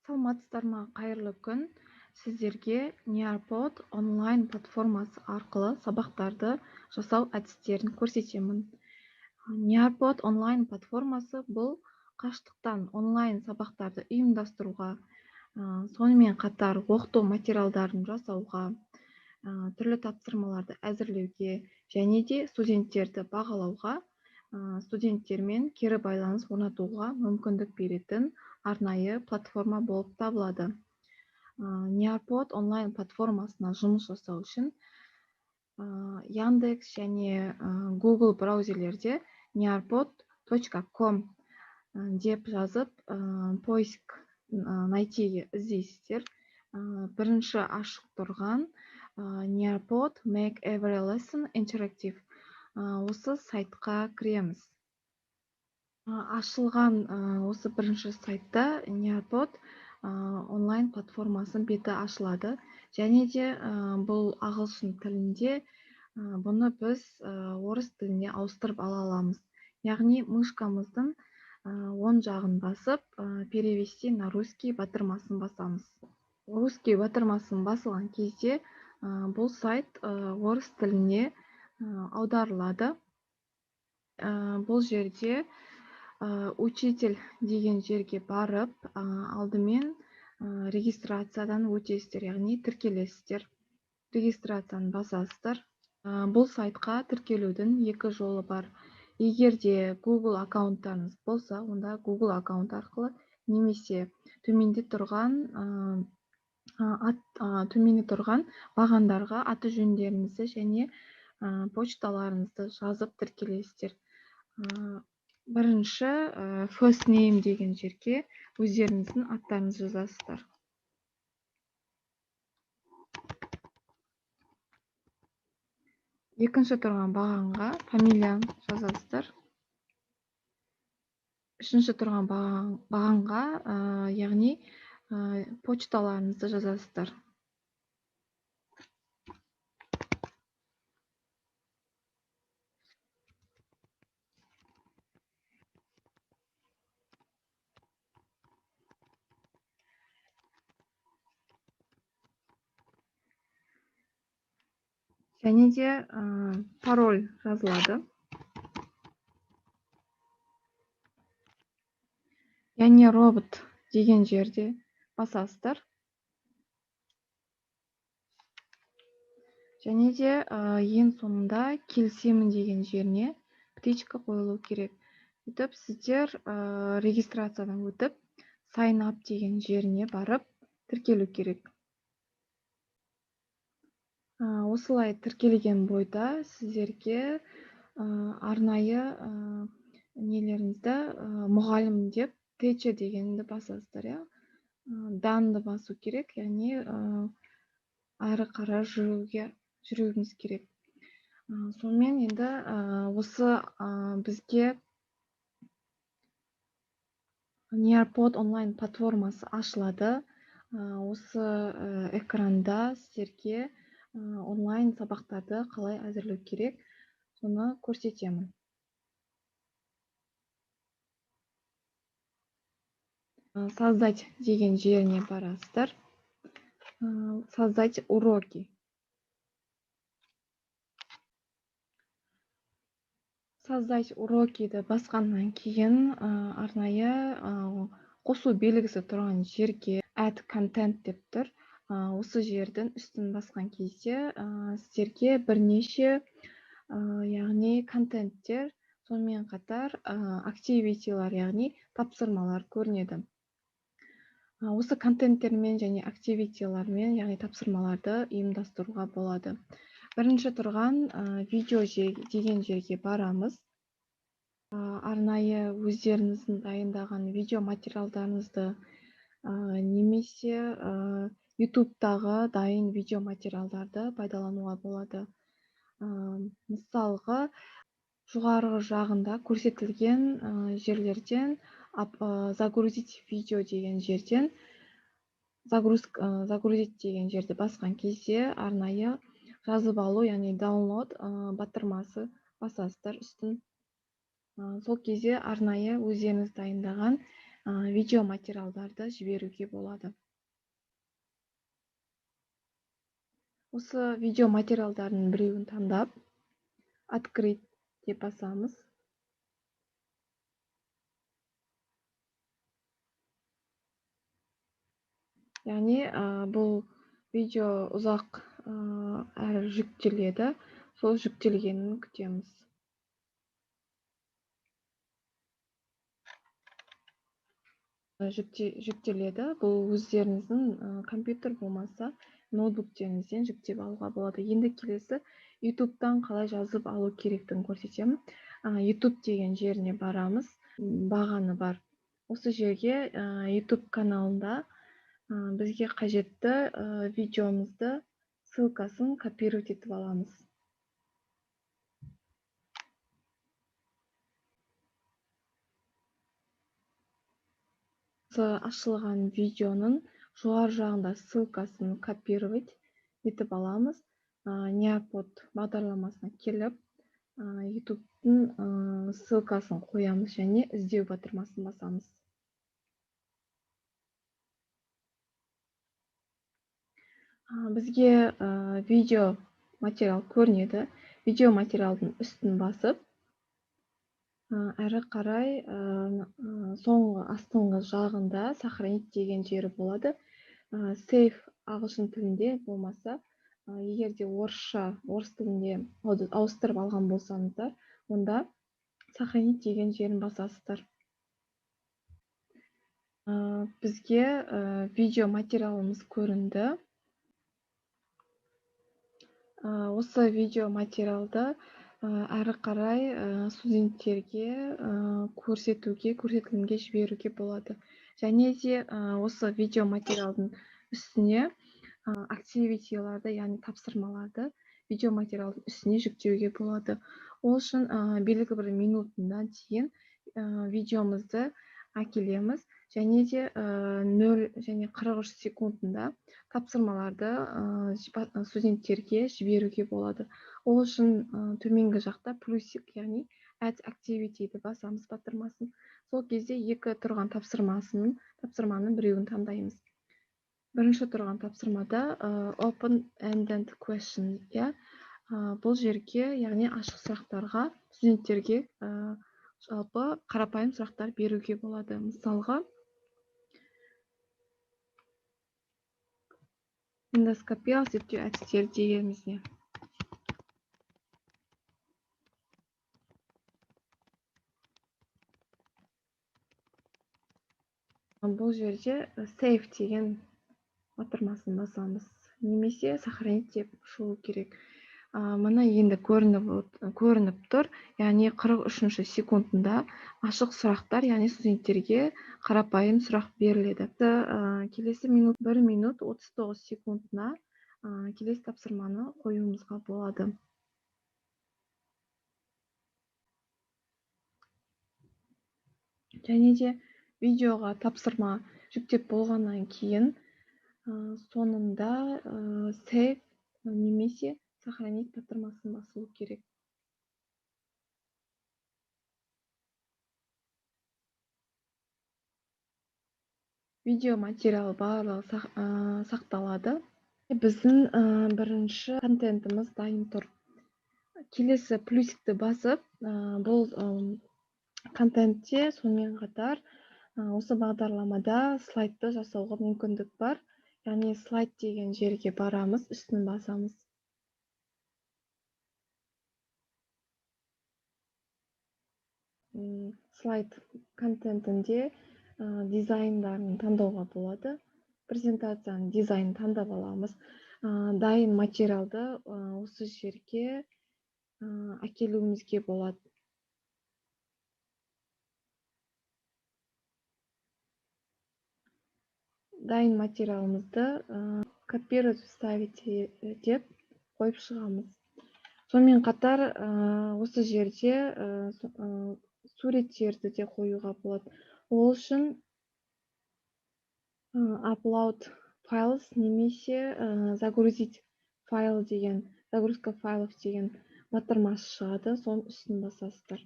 Саламатсыздар ма, қайырлы күн. Сіздерге Nearpod онлайн платформасы арқылы сабақтарды жасау әдістерін көрсетемін. Nearpod онлайн платформасы бұл қашықтықтан онлайн сабақтарды ұйымдастыруға, сонымен қатар оқыту материалдарын жасауға, түрлі тапсырмаларды әзірлеуге және де студенттерді бағалауға, студенттермен кері байланыс орнатуға мүмкіндік беретін арнайы платформа болып табылады. Nearpod онлайн платформасына жұмыс жасау үшін Яндекс және Google браузерлерде nearpod.com деп жазып, поиск найти іздейсіздер. Бірінші ашық тұрған Nearpod Make Every Lesson Interactive. Осы сайтқа кіреміз. Ашылған осы бірінші сайтта Nearpod онлайн платформасының беті ашылады. Және де бұл ағылшын тілінде, бұны біз орыс тіліне ауыстырып ала аламыз. Яғни мышкамыздың оң жағын басып, перевести на русский батырмасын басамыз. Русский батырмасын басылған кезде бұл сайт орыс тіліне аударылады. Бұл жерде учитель деген жерге барып, алдымен регистрациядан өтесіздер, яғни тіркелесіздер. Регистрацияны басасыздар. Бұл сайтқа тіркелудің екі жолы бар. Егер де Google аккаунттарыңыз болса, онда Google аккаунт арқылы, немесе төменде тұрған бағандарға аты жөндеріңізді және почталарыңызды жазып тіркелесіздер. Бірінші first name деген жерге өздеріңіздің аттарыңызды жазасыздар. Екінші тұрған бағанға фамилияны жазасыздар. Үшінші тұрған бағанға, яғни почталарыңызды жазасыздар. Және де пароль жазылады. Яғни робот деген жерде басасыздар. Және де ең соңында келісемін деген жеріне птичка қойылу керек. Сөйтіп, сіздер регистрациядан өтіп, sign up деген жеріне барып тіркелу керек. Осылай тіркелген бойда сіздерге арнайы нелеріңізді мұғалім деп teacher дегенді басасыздар. Данды басу керек, яғни ары қарай жүруіңіз керек. Сонымен енді осы бізге Nearpod онлайн платформасы ашылады. Осы экранда сіздерге онлайн сабақтарды қалай әзірлеу керек, соны көрсетемін. Создать деген жеріне барасыздар. Создать уроки. Создать урокиді басқаннан кейін арнайы қосу белгісі тұрған жерге add content деп тұр. Осы жердің үстін басқан кезде сіздерге бірнеше, яғни контенттер, сонымен қатар активитилар, яғни тапсырмалар көрінеді. Осы контенттермен және активитилармен, яғни тапсырмаларды ұйымдастыруға болады. Бірінші тұрған видео деген жерге барамыз. Арнайы өздеріңіздің дайындаған видео материалдарыңызды немесе YouTube-тағы дайын видео материалдарды пайдалануға болады. Мысалға, жоғарғы жағында көрсетілген жерлерден загрузить видео деген жерден загрузить деген жерді басқан кезде арнайы жазып алу, яғни download батырмасы басасыздар үстін. Сол кезде арнайы өздеріңіз дайындаған видео материалдарды жиберүүгө болот. Осы видео материалдардын бирөөгүн тандап, открыть деп басабыз. Яғни бул видео узак әрі жүктеледі. Сол жүктелгенін күтеміз. Жүктеледі. Бұл өздеріңіздің компьютер болмаса ноутбуктеріңізден жүктеп алуға болады. Енді келесі YouTube'дан қалай жазып алу керектігін көрсетемін. YouTube деген жеріне барамыз. Бағаны бар. Осы жерге YouTube каналында бізге қажетті видеомызды ссылкасын копировать етіп аламыз. Ашылған видеоның жоғары жағында ссылкасын копировать етіп аламыз. Неопод бағдарламасына келіп, YouTube'дың ссылкасын қоямыз және іздеу батырмасын басамыз. Бізге видео материал көрінеді. Видео материалдың үстін басып, әрі қарай соңғы астыңғы жағында сохранить деген жері болады. Save ағылшын тілінде болмаса, егерде орыс тілінде ауыстырып алған болсаңыздар, онда сохранить деген жерін басасыздар. Бізге видео материалымыз көрінді. Осы видео материалды әрі қарай студенттерге көрсетілімге жіберуге болады. Және де осы видео материалдың үстіне активитиларды, яғни тапсырмаларды видео материалдың үстіне жүктеуге болады. Ол үшін белгілі бір минутына дейін видеомызды әкелеміз. Және де 0 және 43 секундында тапсырмаларды студенттерге жіберуге болады. Ол үшін төменгі жақта плюсик, яғни add activity'ді басамыз батырмасын. Сол кезде екі тұрған тапсырманың біреуін таңдаймыз. Бірінші тұрған тапсырмада open-ended question, бұл жерге, яғни ашық сұрақтарға студенттерге жалпы қарапайым сұрақтар беруге болады. Мысалға, эндоскопиялық зерттеу әдістері дегеніміз не? Бұл жерде save деген батырмасын басамыз. Немесе сохранить деп шығу керек. Мына енді көрініп тұр. Яғни 43-ші секундында ашық сұрақтар, яғни студенттерге қарапайым сұрақ беріледі. Келесі 1 минут 39 секундына келесі тапсырманы қоюымызға болады. Және де видеоға тапсырма жүктеп болғаннан кейін соңында save немесе сохранить батырмасын басылу керек. Видео материал барлығы сақталады. Біздің бірінші контентіміз дайын тұр. Келесі плюсикті басып, бұл контентте сонымен қатар осы бағдарламада слайдты жасауға мүмкіндік бар. Яғни слайд деген жерге барамыз, үстін басамыз. Слайд контентінде дизайндарын таңдауға болады. Презентацияның дизайнын таңдап аламыз. Дайын материалды осы жерге әкелуімізге болады. Дайын материалымызды копировать вставить деп қойып шығамыз. Сонымен қатар осы жерде суреттерді де қоюға болады. Ол үшін upload files немесе загрузить файл деген, загрузка файлов деген батырмасы шығады. Соның үстін басасыздар.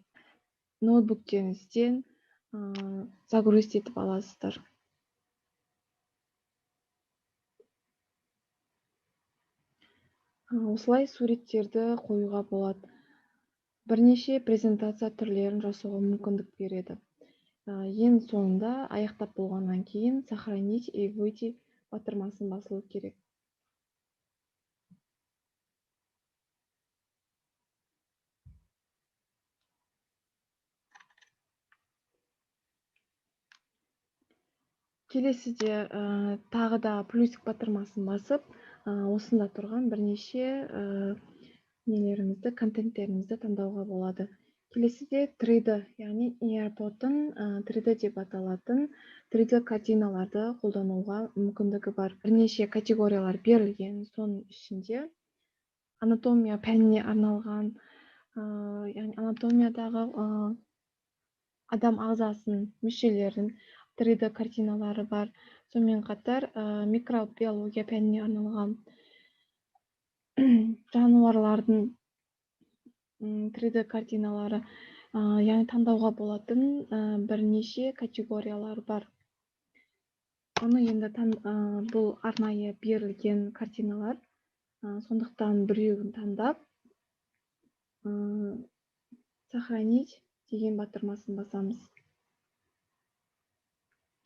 Ноутбуктеріңізден загрузить етіп аласыздар. Осылай суреттерді қоюға болады. Бірнеше презентация түрлерін жасауға мүмкіндік береді. Ең соңында аяқтап болғаннан кейін сохранить и выйти батырмасын басылу керек. Келесіде тағы да плюсик батырмасын басып, осында тұрған бірнеше нелерімізді, контенттерімізді таңдауға болады. Келесіде 3D, яғни AirPod'тың 3D деп аталатын 3D картиналарды қолдануға мүмкіндігі бар. Бірнеше категориялар берілген. Соның ішінде анатомия пәніне арналған, яғни анатомиядағы адам ағзасын, мүшелерін 3D картиналары бар. Сонымен қатар микробиология пәніне арналған жануарлардың 3D картиналары, яғни таңдауға болатын бірнеше категориялар бар. Оны енді бұл арнайы берілген картиналар, сондықтан біреуін таңдап сохранить деген батырмасын басамыз.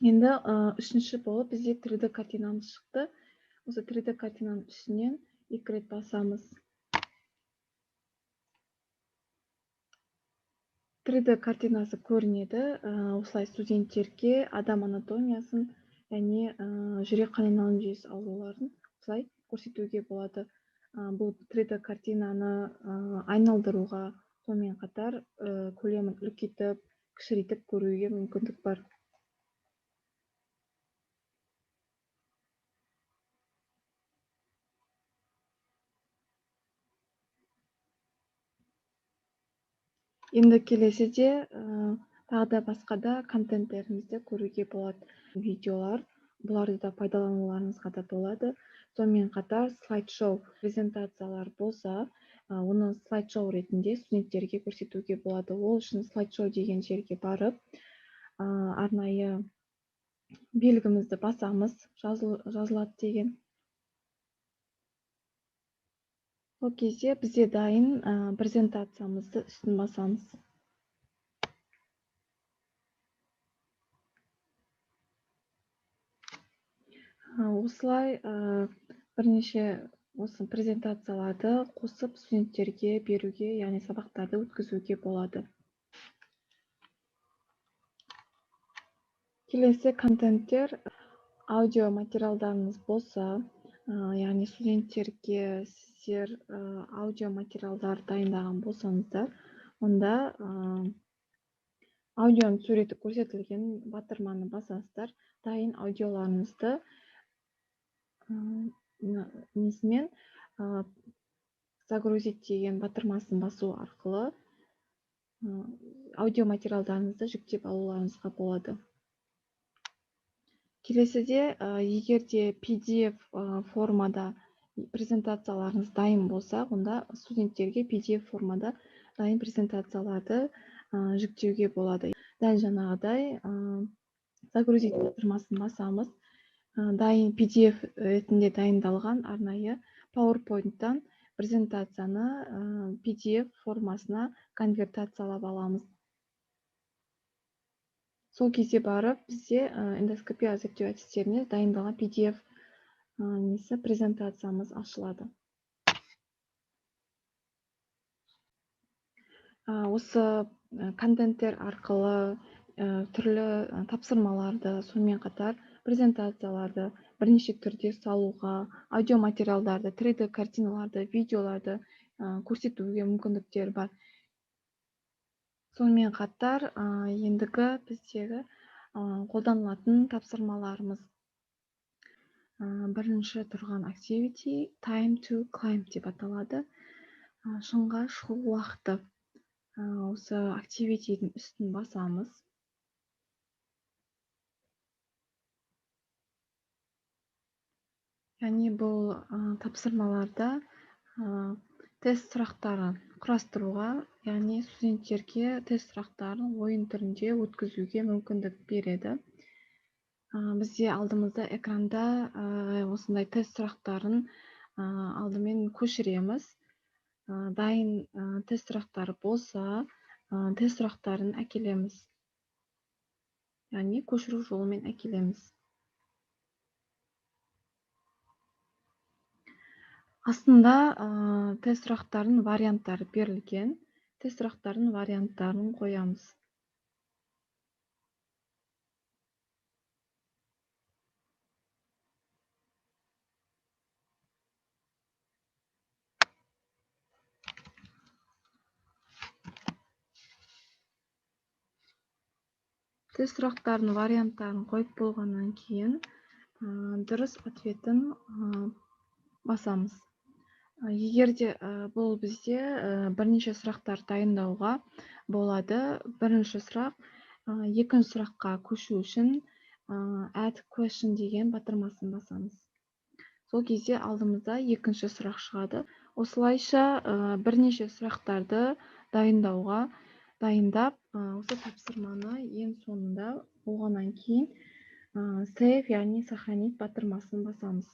Енді үшінші болып бізде 3D картинамыз шықты. Осы 3D картинаның үстінен 2 рет басамыз. 3D картинасы көрінеді. Осылай студенттерге адам анатомиясын, яғни жүрек қан айналым жүйесі ауруларын осылай көрсетуге болады. Бұл 3D картинаны айналдыруға, сонымен қатар көлемін үлкейтіп, кішірейтіп көруге мүмкіндік бар. Енді келесіде тағы да басқа да контенттерімізді көруге болады. Видеолар, бұларды да пайдалануларыңызға да болады. Сонымен қатар слайд-шоу презентациялар болса, оны слайд-шоу ретінде студенттерге көрсетуге болады. Ол үшін слайд-шоу деген жерге барып, арнайы белгімізді басамыз, жазылады деген. Ол кезде бізде дайын презентациямызды үстін басамыз. Осылай бірнеше осы презентацияларды қосып студенттерге беруге, яғни сабақтарды өткізуге болады. Келесі контенттер аудио материалдарыңыз болса, яғни студенттерге сіздер аудио материалдар дайындаған болсаңыздар, онда аудионың суреті көрсетілген батырманы басасыздар. Дайын аудиоларыңызды несімен загрузить деген батырмасын басу арқылы аудио материалдарыңызды жүктеп алуларыңызға болады. Келесіде, егер де PDF формада презентацияларыңыз дайын болса, онда студенттерге PDF формада дайын презентацияларды жүктеуге болады. Дәл жаңағыдай загрузить батырмасын басамыз. Дайын PDF ретінде дайындалған арнайы PowerPoint-тан презентацияны PDF формасына конвертациялап аламыз. Сол кезде барып, бізде эндоскопия зерттеу әдістеріне дайындалған PDF презентациямыз ашылады. Осы контенттер арқылы түрлі тапсырмаларды, сонымен қатар презентацияларды бірнеше түрде салуға, аудиоматериалдарды, 3D картиналарды, видеоларды көрсетуге мүмкіндіктер бар. Сонымен қатар ендігі біздегі қолданылатын тапсырмаларымыз. Бірінші тұрған activity time to climb деп аталады. Шыңға шығу уақыты. Осы activity'дің үстін басамыз. Яғни бұл тапсырмаларда тест сұрақтарын құрастыруға, яғни студенттерге тест сұрақтарын ойын түрінде өткізуге мүмкіндік береді. Бізде алдымызда экранда осындай тест сұрақтарын алдымен көшіреміз. Дайын тест сұрақтары болса, тест сұрақтарын әкелеміз. Яғни көшіру жолымен әкелеміз. Астында тест сұрақтарының варианттары берілген. Тест сұрақтарының варианттарын қоямыз. Тест сұрақтарының варианттарын қойып болғаннан кейін дұрыс ответін басамыз. Егер де бұл бізде бірнеше сұрақтар дайындауға болады. Бірінші сұрақ, екінші сұраққа көшу үшін add question деген батырмасын басамыз. Сол кезде алдымызда екінші сұрақ шығады. Осылайша бірнеше сұрақтарды дайындап, осы тапсырманы ең соңында болғаннан кейін save, яғни сохранить батырмасын басамыз.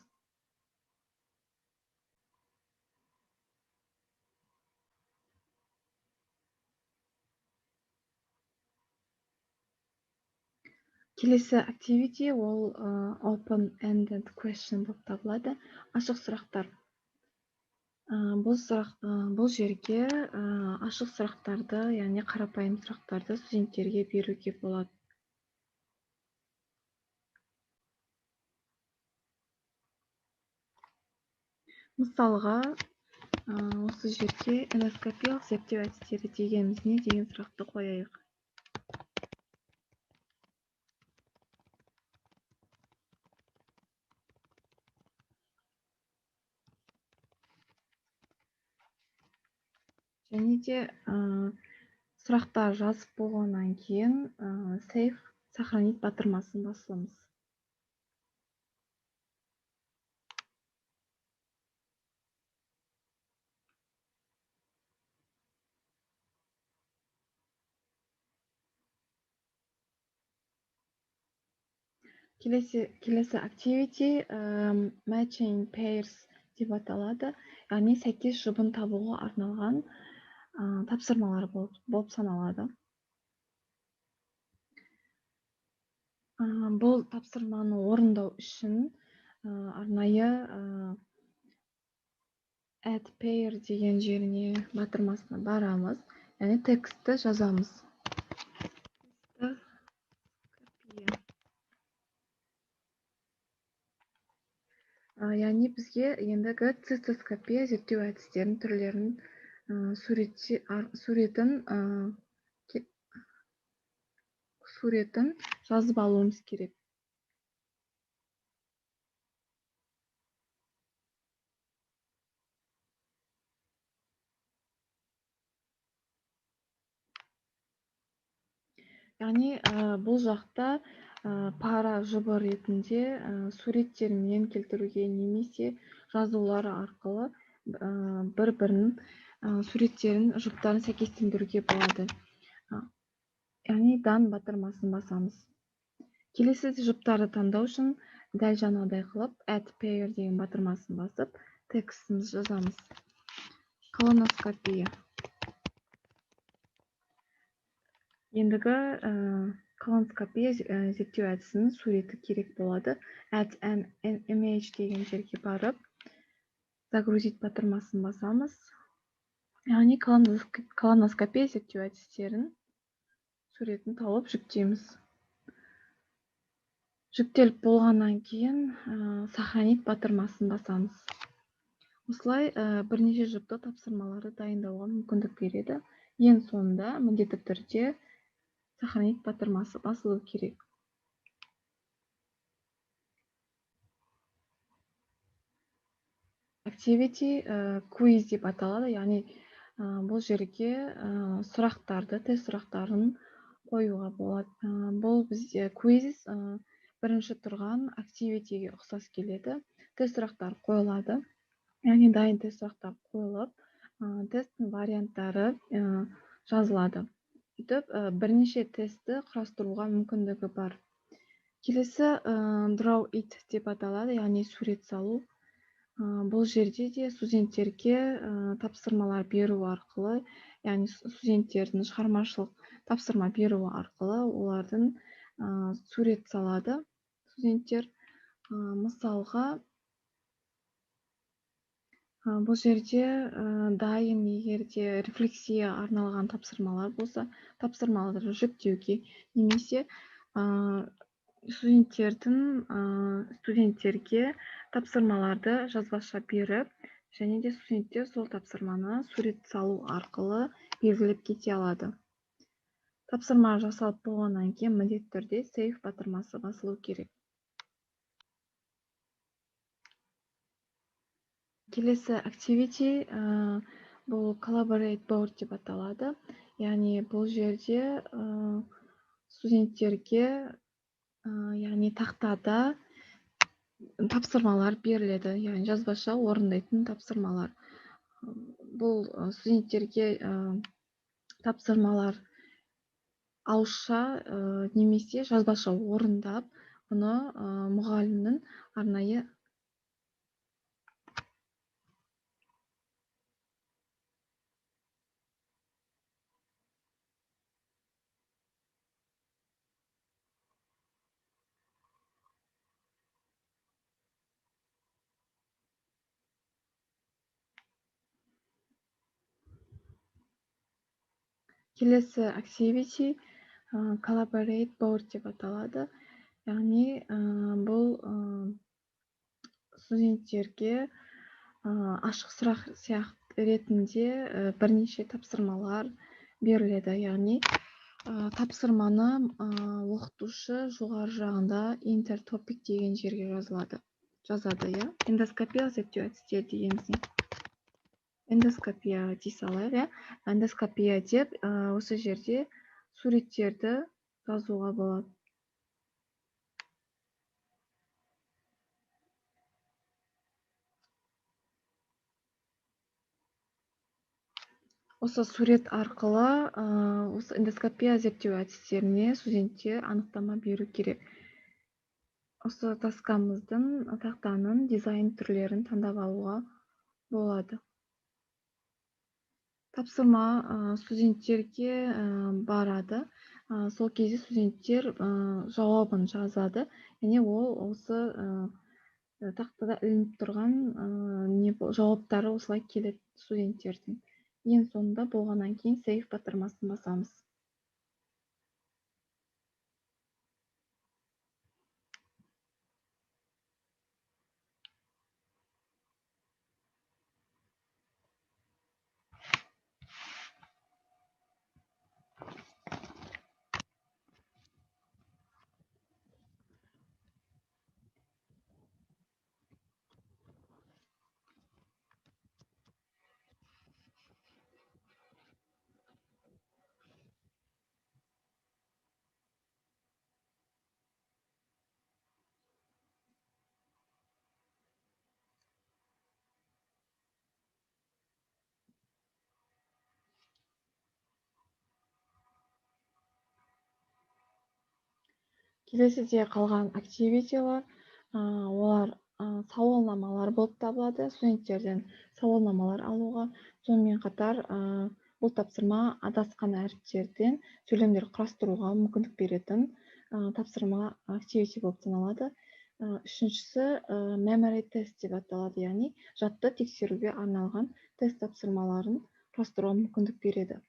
Келесі activity ол open-ended question болып табылады. Ашық сұрақтар. Бұл жерге ашық сұрақтарды, яғни қарапайым сұрақтарды студенттерге беруге болады. Мысалға, осы жерге эндоскопиялық зерттеу әдістері дегеніміз не деген сұрақты қояйық. Және де сұрақтар жазып болғаннан кейін save, сохранить батырмасын басамыз. Келесі activity matching pairs деп аталады. Яғни сәйкес жұбын табуға арналған тапсырмалар болып саналады. Бұл тапсырманы орындау үшін арнайы add pair деген жеріне батырмасына барамыз. Яғни текстті жазамыз. Яғни бізге ендігі цистоскопия зерттеу әдістерінің түрлерін суретін жазып алуымыз керек. Яғни бұл жақта пара жұбы ретінде суреттермен келтіруге немесе жазулары арқылы бір-бірінің суреттерін, жұптарын сәйкестендіруге болады. Яғни дан батырмасын басамыз. Келесі жұптарды таңдау үшін дәл жаңағыдай қылып add pair деген батырмасын басып, текстіміз жазамыз. Колоноскопия. Ендігі колоноскопия зерттеу әдісінің суреті керек болады. Add an image деген жерге барып, загрузить батырмасын басамыз. Яғни колоноскопия зерттеу әдістерін суретін тауып жүктейміз. Жүктеліп болғаннан кейін сохранить батырмасын басамыз. Осылай бірнеше жұпты тапсырмаларды дайындауға мүмкіндік береді. Ең соңында міндетті түрде сохранить батырмасы басылу керек. Activity quiz деп аталады, яғни бұл жерге тест сұрақтарын қоюға болады. Бұл бізде quiz бірінші тұрған activityге ұқсас келеді. Тест сұрақтар қойылады. Яғни дайын тест сұрақтар қойылып, Tesттің варианттары жазылады. Сөйтіп, бірнеше тестті құрастыруға мүмкіндігі бар. Келесі draw it деп аталады, яғни сурет салу. Бұл жерде де студенттерге тапсырмалар беру арқылы, яғни студенттердің шығармашылық тапсырма беру арқылы олардың сурет салады студенттер. Мысалға, бұл жерде дайын егерде рефлексия арналған тапсырмалар болса, тапсырмаларды жүктеуге немесе студенттерге тапсырмаларды жазбаша беріп, және де студенттер сол тапсырманы сурет салу арқылы белгілеп кете алады. Тапсырма жасалып болғаннан кейін міндетті түрде save батырмасы басылу керек. Келесі activity бұл collaborate board деп аталады. Яғни бұл жерде студенттерге яғни тақтада тапсырмалар беріледі, яғни жазбаша орындайтын тапсырмалар. Бұл студенттерге тапсырмалар ауызша немесе жазбаша орындап, бұны мұғалімнің арнайы келесі activity collaborate board деп аталады. Яғни бұл студенттерге ашық сұрақ ретінде бірнеше тапсырмалар беріледі. Яғни тапсырманы оқытушы жоғары жағында интертопик деген жерге жазады. Эндоскопия зерттеу әдістері дегеніміз. Эндоскопия дей салайық. Эндоскопия деп осы жерде суреттерді жазуға болады. Осы сурет арқылы осы эндоскопия зерттеу әдістеріне студенттер анықтама беру керек. Осы тақтаның дизайн түрлерін таңдап алуға болады. Тапсырма студенттерге барады. Сол кезде студенттер жауабын жазады. Және ол осы тақтада ілініп тұрған жауаптары осылай келеді студенттердің. Ең соңында болғаннан кейін save батырмасын басамыз. Келесіде қалған активитилар, олар сауалнамалар болып табылады. Студенттерден сауалнамалар алуға, сонымен қатар бұл тапсырма адасқан әріптерден сөйлемдер құрастыруға мүмкіндік беретін тапсырма активити болып саналады. Үшіншісі memory тест деп аталады, яғни жадты тексеруге арналған тест тапсырмаларын құрастыруға мүмкіндік береді.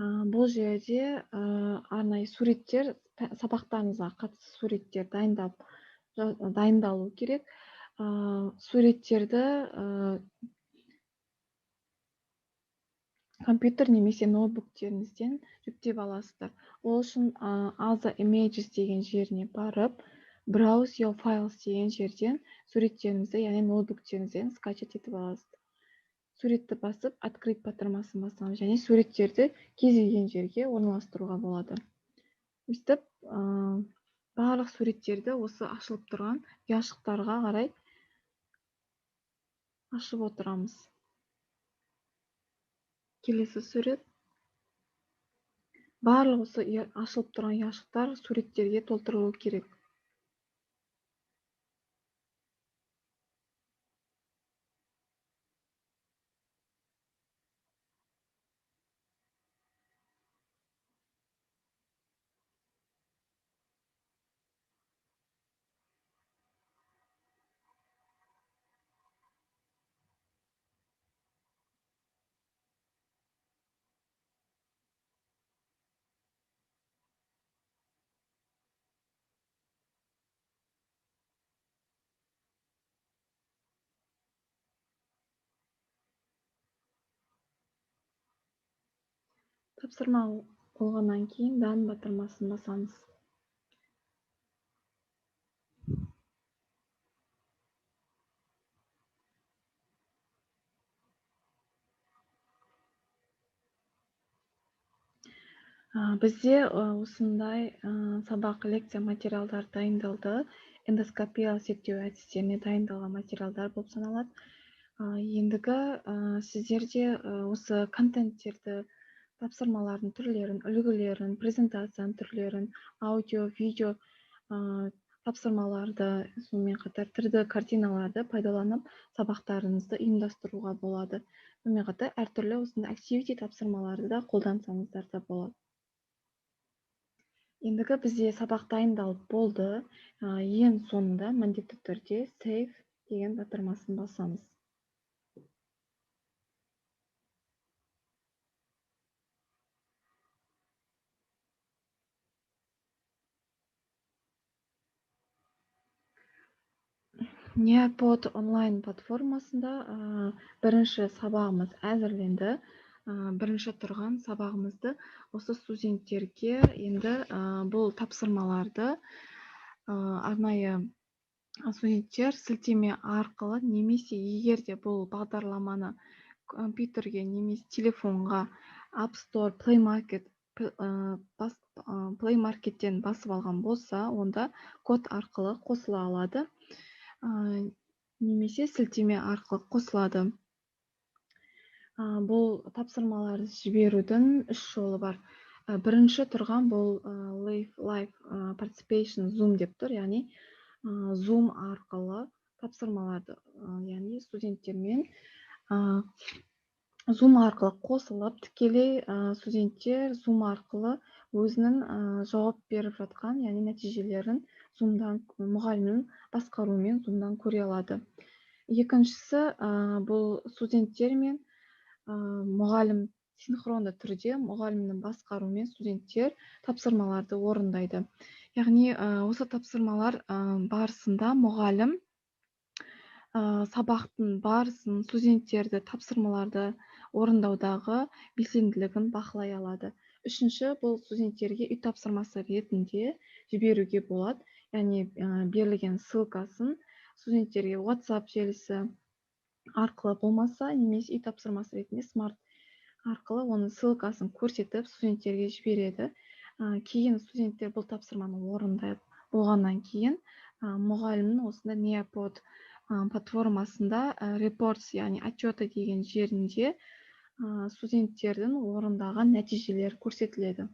Бұл жерде арнайы суреттер, сабақтарыңызға қатысты суреттер дайындалу керек. Суреттерді компьютер немесе ноутбуктеріңізден жүктеп аласыздар. Ол үшін Other Images деген жеріне барып, Browse Your Files деген жерден суреттеріңізді, яғни ноутбуктеріңізден скачать етіп аласыздар. Суретті басып, открыть батырмасын басамыз, және суреттерді кез келген жерге орналастыруға болады. Өстіп, барлық суреттерді осы ашылып тұрған ұяшықтарға қарай ашып отырамыз. Келесі сурет. Барлық осы ашылып тұрған ящиктар суреттерге толтырылуы керек. Тапсырма болғаннан кейін дан батырмасын басамыз. Бізде осындай сабақ лекция материалдар дайындалды. Эндоскопиялық зерттеу әдістеріне дайындалған материалдар болып саналады. Ендігі сіздерде осы контенттерді, тапсырмалардың түрлерін, үлгілерін, презентацияның түрлерін, аудио, видео тапсырмаларды, сонымен қатар 3D картиналарды пайдаланып сабақтарыңызды ұйымдастыруға болады. Сонымен қатар әртүрлі осындай активити тапсырмаларды да қолдансаңыздар да болады. Ендігі бізде сабақ дайындалып болды. Ең соңында міндетті түрде save деген батырмасын басамыз. Nearpod онлайн платформасында бірінші сабағымыз әзірленді. Бірінші тұрған сабағымызды осы студенттерге енді бұл тапсырмаларды арнайы студенттер сілтеме арқылы немесе егер де бұл бағдарламаны компьютерге немесе телефонға App Store, Play Market'тен басып алған болса, онда код арқылы қосыла алады. Немесе сілтеме арқылы қосылады. Бұл тапсырмаларды жіберудің 3 жолы бар. Бірінші тұрған бұл Live Participation Zoom деп тұр, яғни Zoom арқылы тапсырмаларды, яғни студенттермен Zoom арқылы қосылып, тікелей студенттер Zoom арқылы өзінің жауап беріп жатқан, яғни нәтижелерін Zoom'дан мұғалімнің басқаруымен Zoom'дан көре алады. Екіншісі бұл студенттер мен мұғалім синхронды түрде мұғалімнің басқаруымен студенттер тапсырмаларды орындайды. Яғни осы тапсырмалар барысында мұғалім сабақтың барысын, студенттерді тапсырмаларды орындаудағы белсенділігін бақылай алады. Үшінші, бұл студенттерге үй тапсырмасы ретінде жіберуге болады. Яғни берілген ссылкасын студенттерге WhatsApp желісі арқылы болмаса, немесе үй тапсырмасы ретінде смарт арқылы оның ссылкасын көрсетіп студенттерге жібереді. Кейін студенттер бұл тапсырманы орындап болғаннан кейін мұғалімнің осында Nearpod платформасында reports, яғни отчеты деген жерінде студенттердің орындаған нәтижелері көрсетіледі.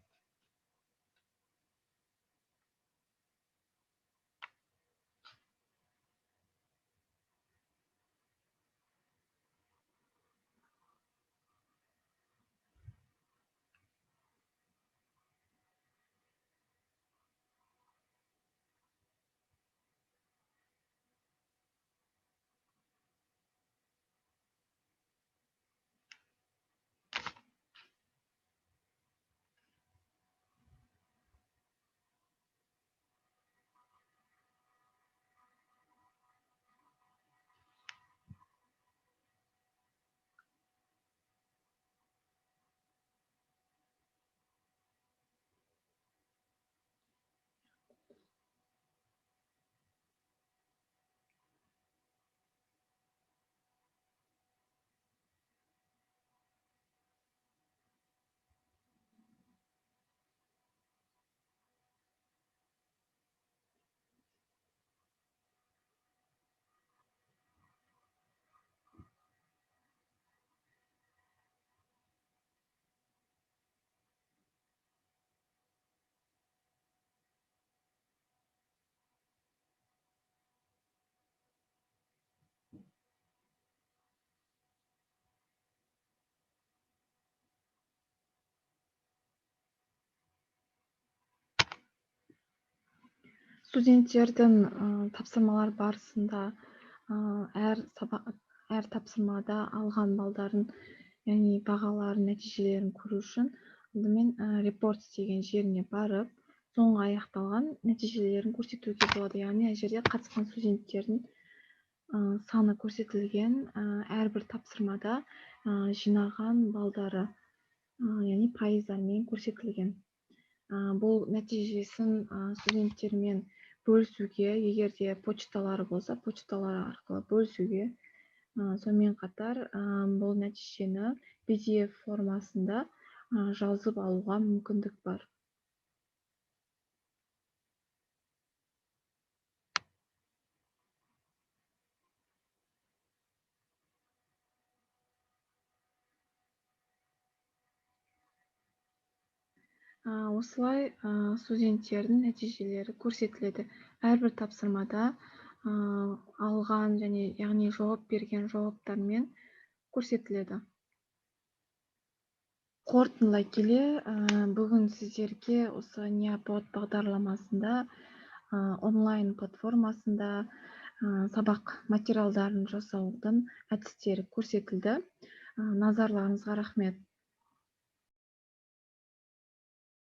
Студенттердин тапсырмалар барысында әр тапсырмада алган балдарын, яғни бағаларын, нәтижелерін көру үшін алдымен reports деген жеріне барып, соңғы аяқталған нәтижелерін көрсетуге болады. Яғни ал жерде қатысқан студенттердің саны көрсетілген, әрбір тапсырмада жинаған балдары, яғни пайыздармен көрсетілген. Бұл нәтижесін студенттермен бөлісуге, егер де почталары болса, почталары арқылы бөлісуге, сонымен қатар бұл нәтижені PDF формасында жазып алуға мүмкіндік бар. Осылай студенттердің нәтижелері көрсетіледі. Әрбір тапсырмада алған және яғни жауап берген жауаптармен көрсетіледі. Қорытындылай келе, бүгін сіздерге осы Неопод бағдарламасында онлайн платформасында сабақ материалдарын жасаудың әдістері көрсетілді. Назарларыңызға рахмет.